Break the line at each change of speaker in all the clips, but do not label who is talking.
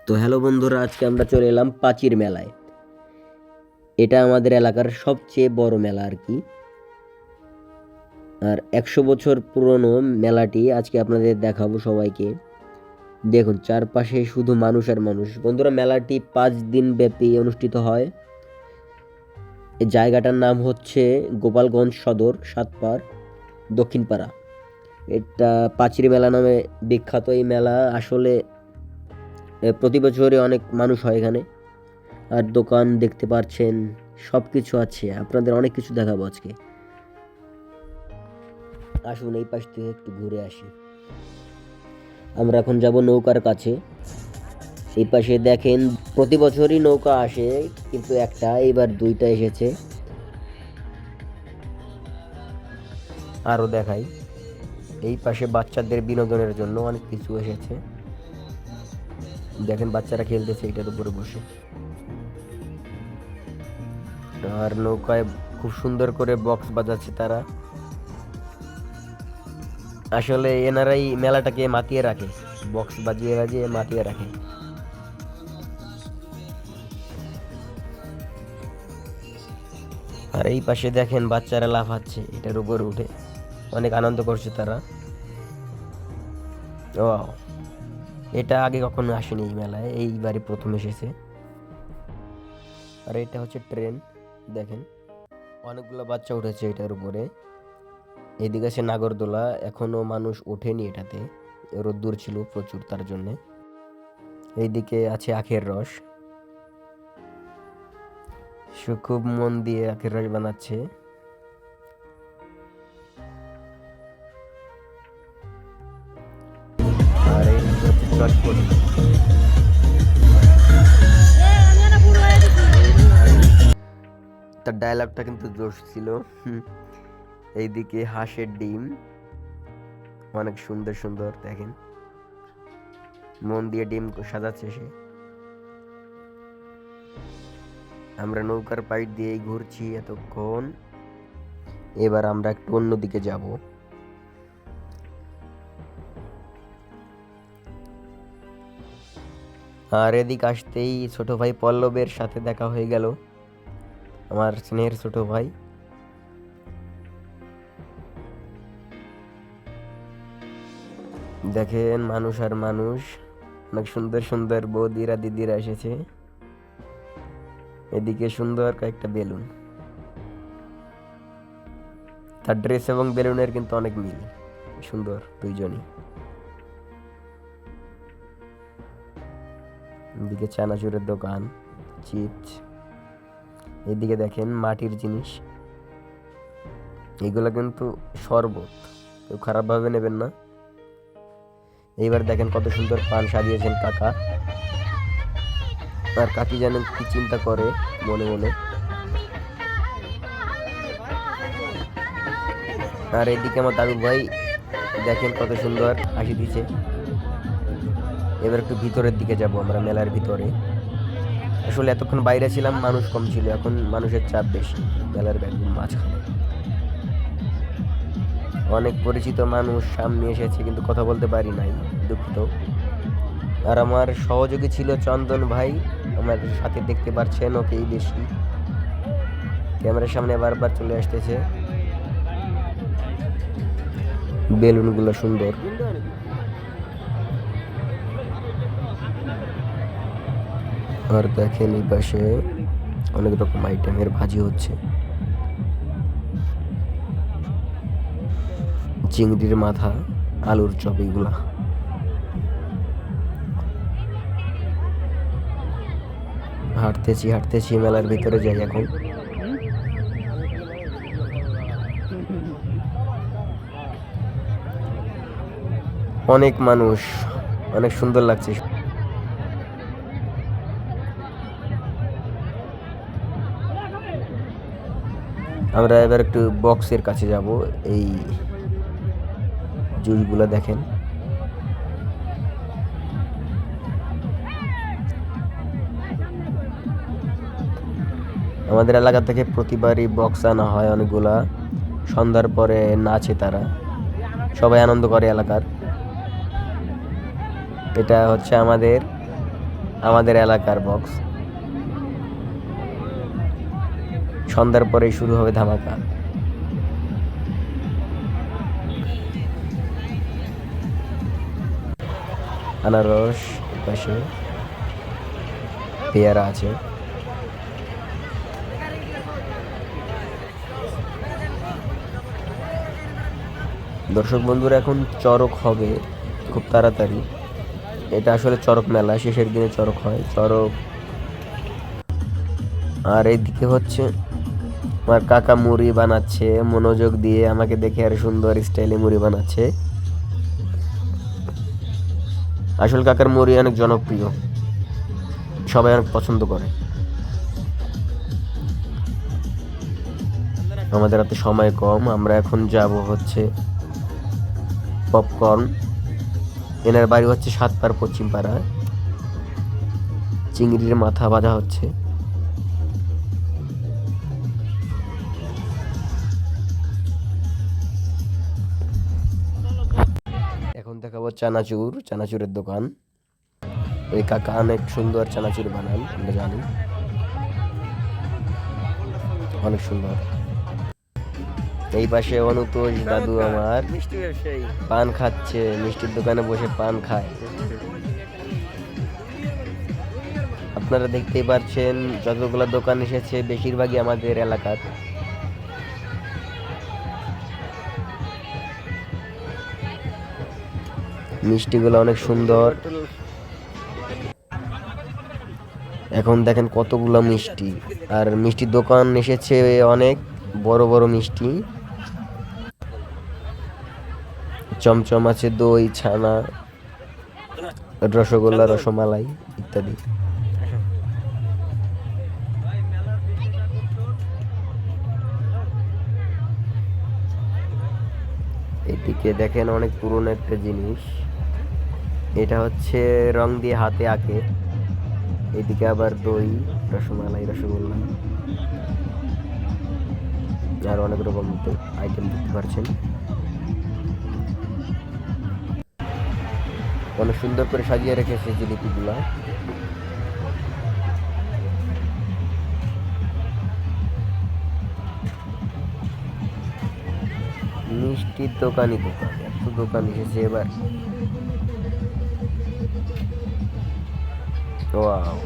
তো হ্যালো বন্ধুরা, আজকে আমরা চলে এলাম পাচির মেলায়। এটা আমাদের এলাকার সবচেয়ে বড় মেলা আর কি। আর 100 বছর পুরনো মেলাটি আজকে আপনাদের দেখাবো সবাইকে। দেখুন, চারপাশে শুধু মানুষ আর মানুষ। বন্ধুরা, মেলাটি 5 দিন ব্যাপী অনুষ্ঠিত হয়। এই জায়গাটার নাম হচ্ছে গোপালগঞ্জ সদর, সাতপাড়, দক্ষিণপাড়া। এটা পাচির মেলা নামে বিখ্যাত। এই মেলা আসলে প্রতি বছরই অনেক মানুষ হয় এখানে। আর দোকান দেখতে পাচ্ছেন, সব কিছু আছে। আপনাদের অনেক কিছু দেখাবো আজকে। আসুন এই পাশ থেকে একটু ঘুরে আসি। আমরা এখন যাব নৌকার কাছে। এই পাশে দেখেন, প্রতি বছরই নৌকা আসে, কিন্তু একটা, এইবার 2টা এসেছে। আরও দেখাই, এই পাশে বাচ্চাদের বিনোদনের জন্য অনেক কিছু এসেছে। দেখেন বাচ্চারা খেলতেছে এটার উপরে বসে। আর নৌকায় খুব সুন্দর করে বক্স বাজাচ্ছে তারা। আসলে এনারাই মেলাটাকে মাতিয়ে রাখে, বক্স বাজিয়ে বাজিয়ে মাতিয়ে রাখে। আর এই পাশে দেখেন বাচ্চারা লাফাচ্ছে এটার উপরে উঠে, অনেক আনন্দ করছে তারা। ও, এটা আগে কখনো আসেনি এই মেলায়, এইবারই প্রথম এসেছে। আর এটা হচ্ছে ট্রেন, দেখেন অনেকগুলো বাচ্চা উঠেছে এটার উপরে। এদিকে আছে নাগরদোলা, এখনো মানুষ ওঠেনি এটাতে, রোদ্দুর ছিল প্রচুর তার জন্যে। এইদিকে আছে আখের রস, সে খুব মন দিয়ে আখের রস বানাচ্ছে। আর এই হচ্ছে চটপটি। তার ডায়লগটা কিন্তু জোশ ছিল। এইদিকে হাঁসের ডিম, অনেক সুন্দর সুন্দর, দেখেন মন দিয়ে ডিম সাজাচ্ছে সে। আমরা নৌকার পাইপ দিয়েই ঘুরছি এতক্ষণ। এবার আমরা একটু অন্যদিকে যাব। আর এদিক আসতেই ছোট ভাই পল্লবের সাথে দেখা হয়ে গেল, আমার স্নেহের ছোট ভাই। দেখেন মানুষ আর মানুষ, অনেক সুন্দর সুন্দর বৌদিরা দিদিরা এসেছে। এদিকে সুন্দর কয়েকটা বেলুন, তার ড্রেস এবং বেলুনের কিন্তু অনেক মিল, সুন্দর দুইজনই। এদিকে চানাচুরের দোকান, চিপস। এদিকে দেখেন মাটির জিনিস, এগুলো কিন্তু শরবত, কেউ খারাপভাবে নেবেন না। এইবার দেখেন কত সুন্দর পান সাজিয়েছেন কাকা। আর কাকি যেন কি চিন্তা করে মনে মনে। আর এদিকে আমার দাদু ভাই, দেখেন কত সুন্দর হাসি দিচ্ছে। এবার একটু ভিতরের দিকে যাব আমরা, মেলার ভিতরে। আসলে এতক্ষণ বাইরে ছিলাম, মানুষ কম ছিল, এখন মানুষের চাপ বেশি মেলার একদম মাঝখানে। অনেক পরিচিত মানুষ সামনে এসেছে, কিন্তু কথা বলতে পারি নাই, দুঃখিত। আর আমার সহযোগী ছিল চন্দন ভাই, আমার সাথে দেখতে পাচ্ছেন, ওকেই বেশি ক্যামেরার সামনে বারবার চলে আসতেছে। বেলুনগুলো সুন্দর। আর দেখেন এই পাশে অনেক রকম আইটেমের ভাজি হচ্ছে, চিংড়ির মাথা, আলুর চপ, এগুলা। হাঁটতেছি হাঁটতেছি মেলার ভিতরে যাই এখন। অনেক মানুষ, অনেক সুন্দর লাগছে। আমরা এবার একটু বক্সের কাছে যাব। এই জুসগুলো দেখেন, আমাদের এলাকা থেকে প্রতিবারই বক্স আনা হয় অনেকগুলা। সন্ধ্যার পরে নাচে তারা, সবাই আনন্দ করে এলাকার। এটা হচ্ছে আমাদের আমাদের এলাকার বক্স। সন্ধ্যার পরেই শুরু হবে ধামাকা। আনারস পাশে, পেয়ারা আছে। দর্শক বন্ধুরা, এখন চড়ক হবে খুব তাড়াতাড়ি। এটা আসলে চড়ক মেলা, শেষের দিনে চড়ক হয়, চড়ক। আর এইদিকে হচ্ছে আমার কাকা মুড়ি বানাচ্ছে মনোযোগ দিয়ে, আমাকে দেখে আর সুন্দর স্টাইলে মুড়ি বানাচ্ছে। আসল কাকার মুড়ি অনেক জনপ্রিয়, সবাই অনেক পছন্দ করে। আমাদের হাতে সময় কম, আমরা এখন যাব হচ্ছে পপকর্ন। এনার বাড়ি হচ্ছে সাতপাড় পশ্চিম পাড়া। চিংড়ির মাথা ভাজা হচ্ছে। এখন দেখাবো চানাচুর, চানাচুরের দোকান। ওই কাকা অনেক সুন্দর চানাচুর বানান, আমরা জানি, অনেক সুন্দর। এই পাশে অনুতোষ দাদু আমার পান খাচ্ছে, মিষ্টির দোকানে বসে পান খায়। আপনারা দেখতেই পাচ্ছেন যতগুলো দোকান এসেছে বেশিরভাগই আমাদের এলাকার। মিষ্টিগুলো অনেক সুন্দর। এখন দেখেন কতগুলো মিষ্টি, আর মিষ্টির দোকান এসেছে অনেক বড় বড় মিষ্টি। চমচম আছে, দই, ছানা, রসগোল্লা, রসমালাই ইত্যাদি। এদিকে দেখেন অনেক পুরনো একটা জিনিস, এটা হচ্ছে রং দিয়ে হাতে আঁকে। এদিকে আবার দই, রসমালাই, রসগোল্লা আর অনেক রকম আইটেম দেখতে পাচ্ছেন। অনেক সুন্দর করে সাজিয়ে রেখেছে জিলিপিগুলা। মিষ্টির দোকানই দোকান, এত দোকান এসেছে এবার। ওয়াও,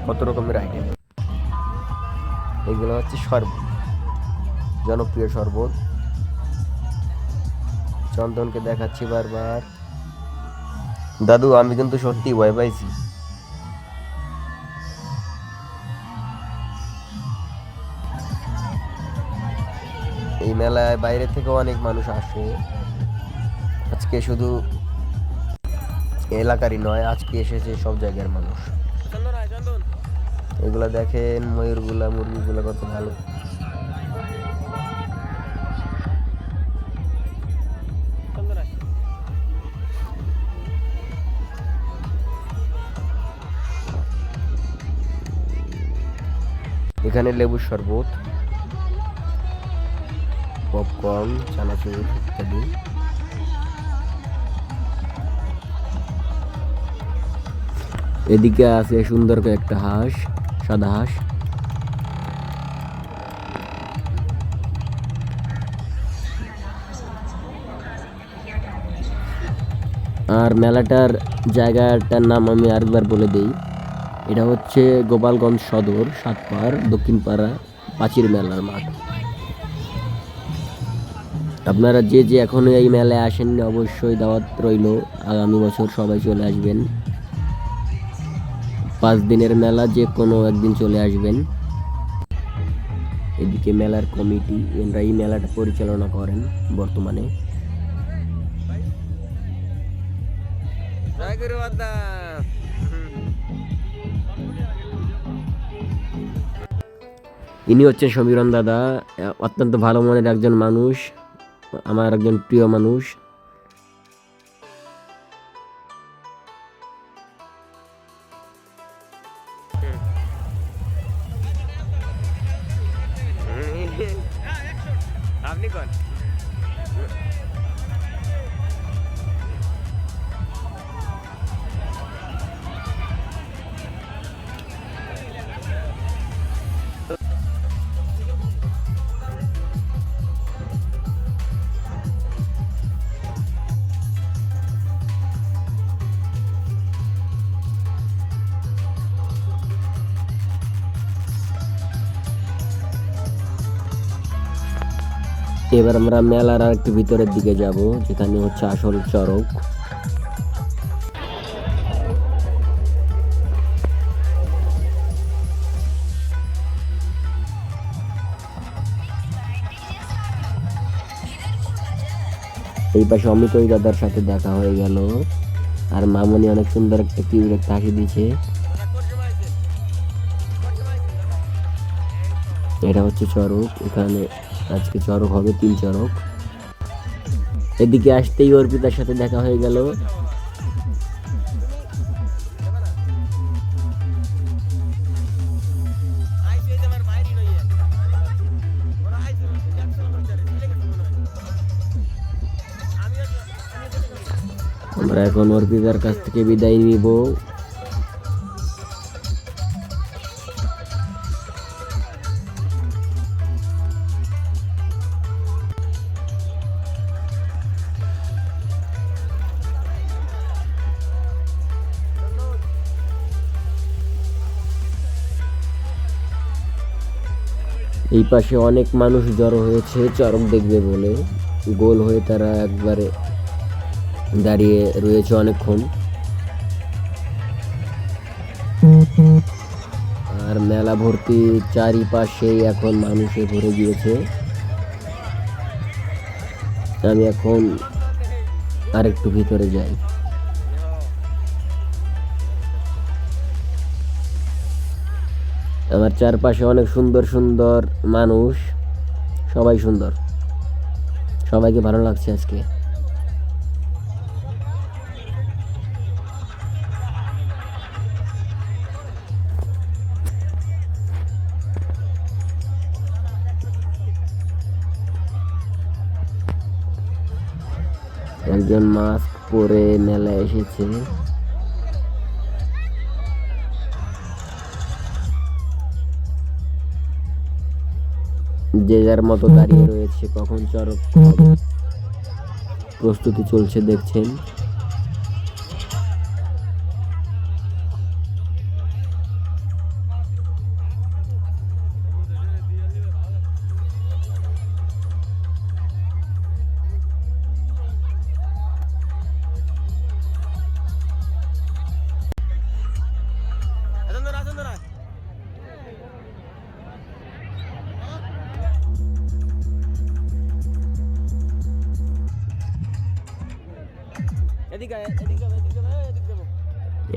কত রকমের আইটেম। এগুলো হচ্ছে শরবত, জনপ্রিয় শরবত। চন্দনকে দেখাচ্ছি বারবার। দাদু, আমি কিন্তু সত্যি ভয় পাইছি। এই মেলায় বাইরে থেকে অনেক মানুষ আসে। আজকে শুধু এলাকারই নয়, আজকে এসেছে সব জায়গার মানুষ। এগুলা দেখেন, ময়ূরগুলা, মুরগিগুলা কত ভালো। এখানে লেবুর শরবত, পপকর্ন, চানাচুর ইত্যাদি। এদিকে আছে সুন্দর করে একটা হাঁস, সাদা হাঁস। আর মেলাটার জায়গাটার নাম আমি আরেকবার বলে দেই, এটা হচ্ছে গোপালগঞ্জ সদর, সাতপাড় দক্ষিণ পাড়া পাঁচির মেলার মাঠ। আপনারা যে যে এখনো এই মেলায় আসেননি অবশ্যই দাওয়াত রইল, আগামী বছর সবাই চলে আসবেন। 5 দিনের মেলা, যে কোনো একদিন চলে আসবেন। এদিকে মেলার কমিটি, এনরা এই মেলাটা পরিচালনা করেন বর্তমানে। ইনি হচ্ছেন সমীরণ দাদা, অত্যন্ত ভালো মনের একজন মানুষ, আমার একজন প্রিয় মানুষ। আপনি কোন এবার আমরা মেলার আর একটু ভিতরের দিকে যাব, যেখানে হচ্ছে আসল চড়ক। এই পাশে অমিত ওই দাদার সাথে দেখা হয়ে গেল, আর মামনি অনেক সুন্দর একটা কিউট একটা হাসি দিছে। এটা হচ্ছে চড়ক, এখানে আজকে চড়ক হবে 3 চড়ক। এদিকে আসতেই অর্পিতার সাথে দেখা হয়ে গেল। আমরা এখন অর্পিতার কাছ থেকে বিদায় নিব। এই পাশে অনেক মানুষ জড়ো হয়েছে চড়ক দেখবে বলে, গোল হয়ে তারা একবারে দাঁড়িয়ে রয়েছে অনেকক্ষণ। আর মেলা ভর্তি চারিপাশেই এখন মানুষে ভরে গিয়েছে। আমি এখন আরেকটু ভিতরে যাই। আমার চারপাশে অনেক সুন্দর সুন্দর মানুষ, সবাই সুন্দর, সবাইকে ভালো লাগছে আজকে। একজন মাস্ক পরে মেলায় এসেছে। যে যার মতো দাঁড়িয়ে রয়েছে, কখন চড়ক হবে প্রস্তুতি চলছে দেখছেন।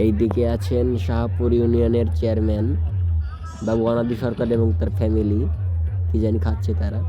এইদিকে আছেন শাহপুর ইউনিয়নের চেয়ারম্যান বাবু অনাদি সরকার এবং তার ফ্যামিলি, কি জানি খাচ্ছে তারা।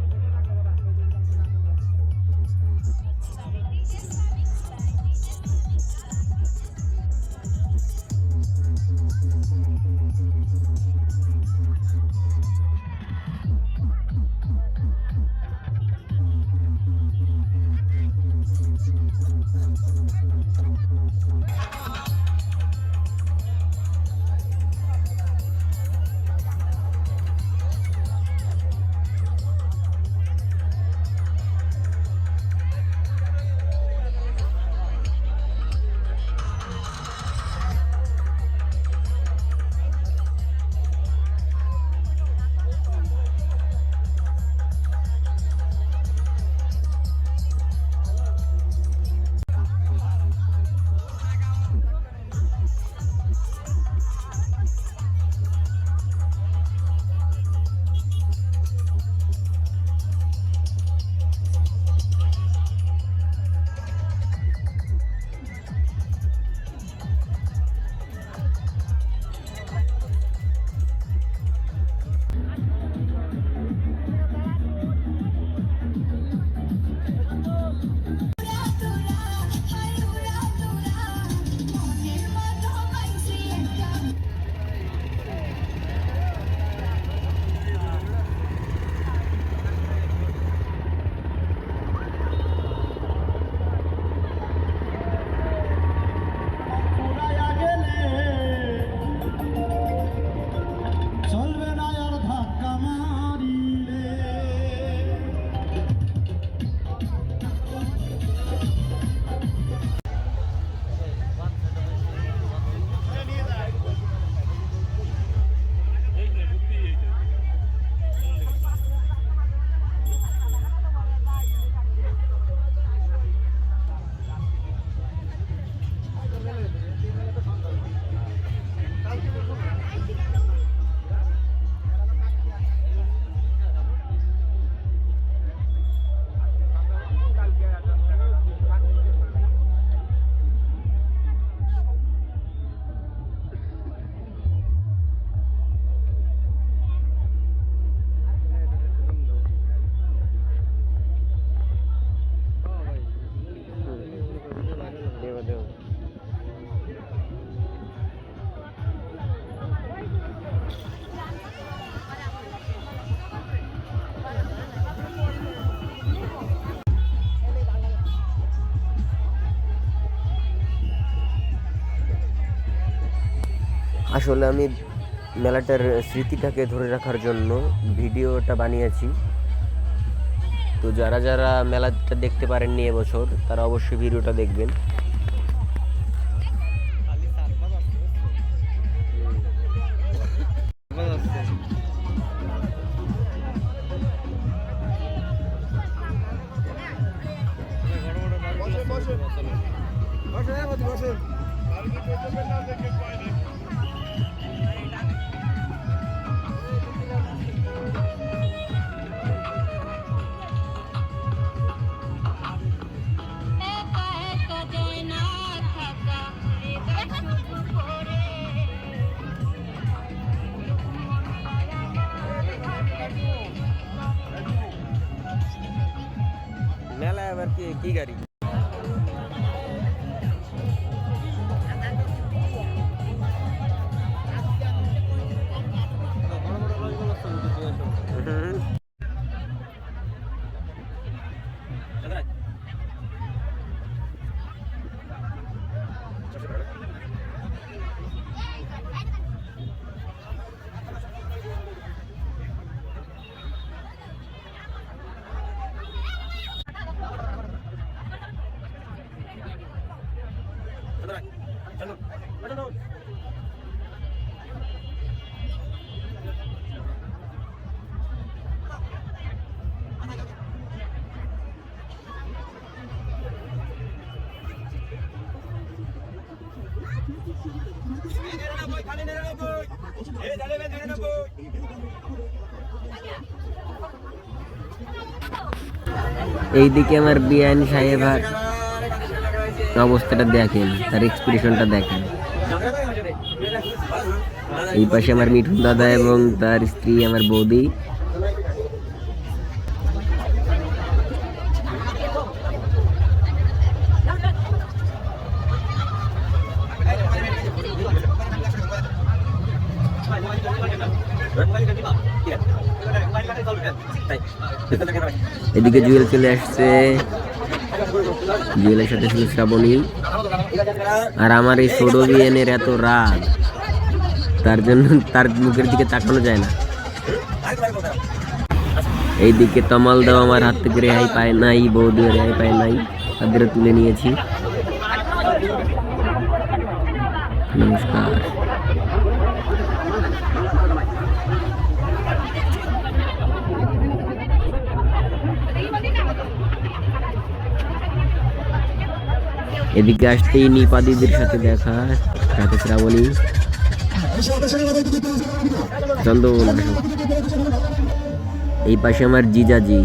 আসলে আমি মেলাটার স্মৃতিটাকে ধরে রাখার জন্য ভিডিওটা বানিয়েছি। তো যারা যারা মেলাটা দেখতে পারেননি এবছর তারা অবশ্যই ভিডিওটা দেখবেন। মেলায় আবার কি কি গাড়ি? এইদিকে আমার বিয়ান সাহেবার অবস্থাটা দেখেন, তার এক্সপ্রেশনটা দেখেন। এই পাশে আমার মিঠুন দাদা এবং তার স্ত্রী আমার বৌদি। এদিকে জুয়েল চলে আসছে, জুয়েলের সাথে ছিল শ্রাবণী। আর আমার এই ছোট বিয়ানের এত রাগ, তার জন্য তার মুখের দিকে তাকানো যায় না। এইদিকে তমাল দাও আমার হাত থেকে রেহাই পায় নাই, বৌদিও রেহাই পায় নাই, তাদের তুলে নিয়েছি। নমস্কার। এদিকে আসতেই নিপা দিদির সাথে দেখা, সাথে শ্রাবণী, চন্দন। এই পাশে আমার জিজাজি,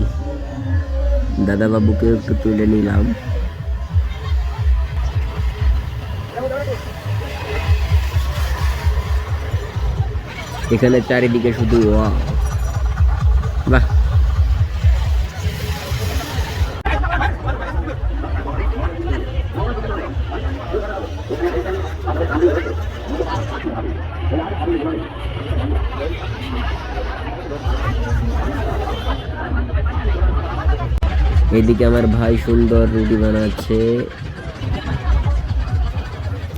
দাদা বাবুকে একটু তুলে নিলাম। এখানে চারিদিকে শুধু বাহ। এদিকে আমার ভাই সুন্দর রুটি বানাচ্ছে,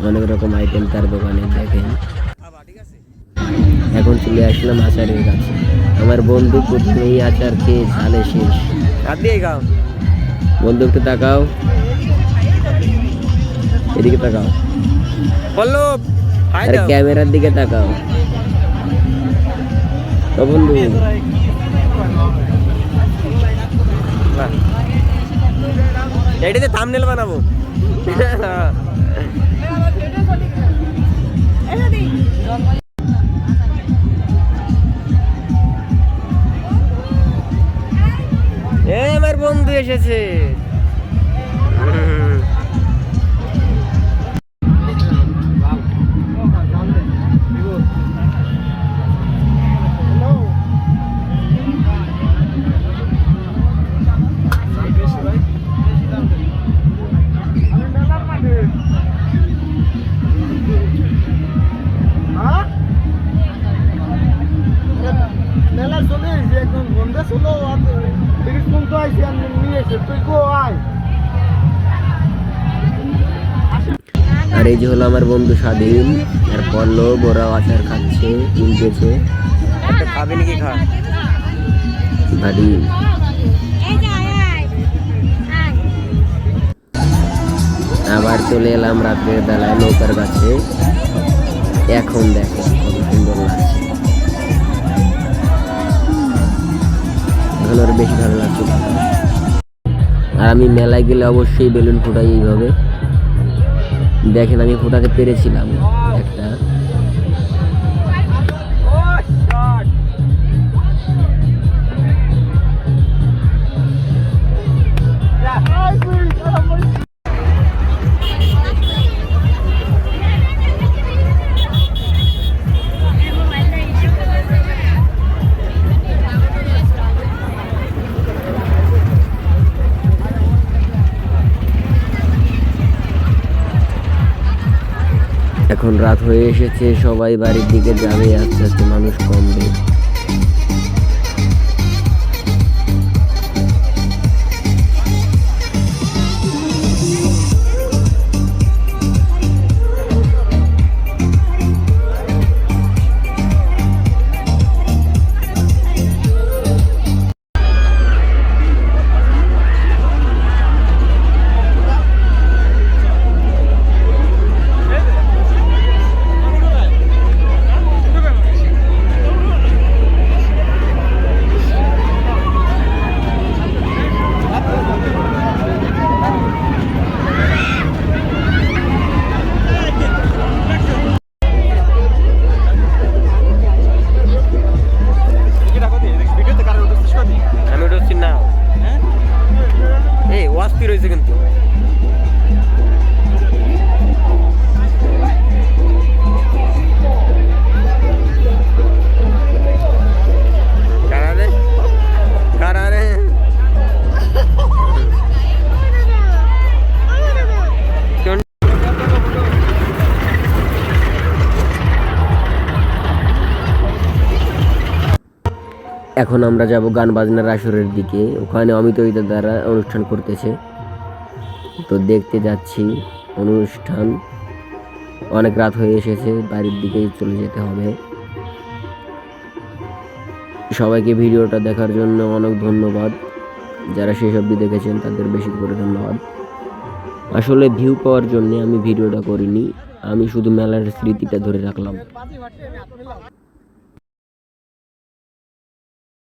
অনেক রকম আইটেম তার দোকানে দেখেন। এখন চলে আসলাম আচারের কাছে। আমার বন্ধু প্রথমেই আচার খেয়ে ঝালে শেষ। বন্ধু একটু তাকাও, এদিকে তাকাও, আরে ক্যামেরার দিকে তাকাও। ও বন্ধু, এটাতে থাম্বনেল বানাবো। আমার বন্ধু এসেছে।
মেলা চলে একদম বন্ধে ছিল, তুই কো
এই যে হলো আমার বন্ধু স্বাধীন, আর পল্লব, ওরাও আচার খাচ্ছে, কিনতেছে।
একটা খাবে নাকি খা?
ভারী আবার চলে এলাম রাত্রের বেলায় নৌকার কাছে। এখন দেখো কত সুন্দর লাগছে, এখন আরো বেশি ভালো লাগছে। আর আমি মেলায় গেলে অবশ্যই বেলুন ফুটাই এইভাবে। দেখেন আমি ফুটাতে পেরেছিলাম একটা। এখন রাত হয়ে এসেছে, সবাই বাড়ির দিকে যাবে, আস্তে আস্তে মানুষ কমবে। আমি উঠছি না, এই ওয়াস্তি রয়েছে কিন্তু। কারারে কারারে এখন আমরা যাব গান বাজনার আসরের দিকে। ওখানে অমিত দ্বারা অনুষ্ঠান করতেছে, তো দেখতে যাচ্ছি অনুষ্ঠান। অনেক রাত হয়ে এসেছে, বাড়ির দিকে চলে যেতে হবে। সবাইকে ভিডিওটা দেখার জন্য অনেক ধন্যবাদ। যারা শেষ অবধি দেখেছেন তাদের বেশি করে ধন্যবাদ। আসলে ভিউ পাওয়ার জন্য আমি ভিডিওটা করিনি, আমি শুধু মেলার স্মৃতিটা ধরে রাখলাম।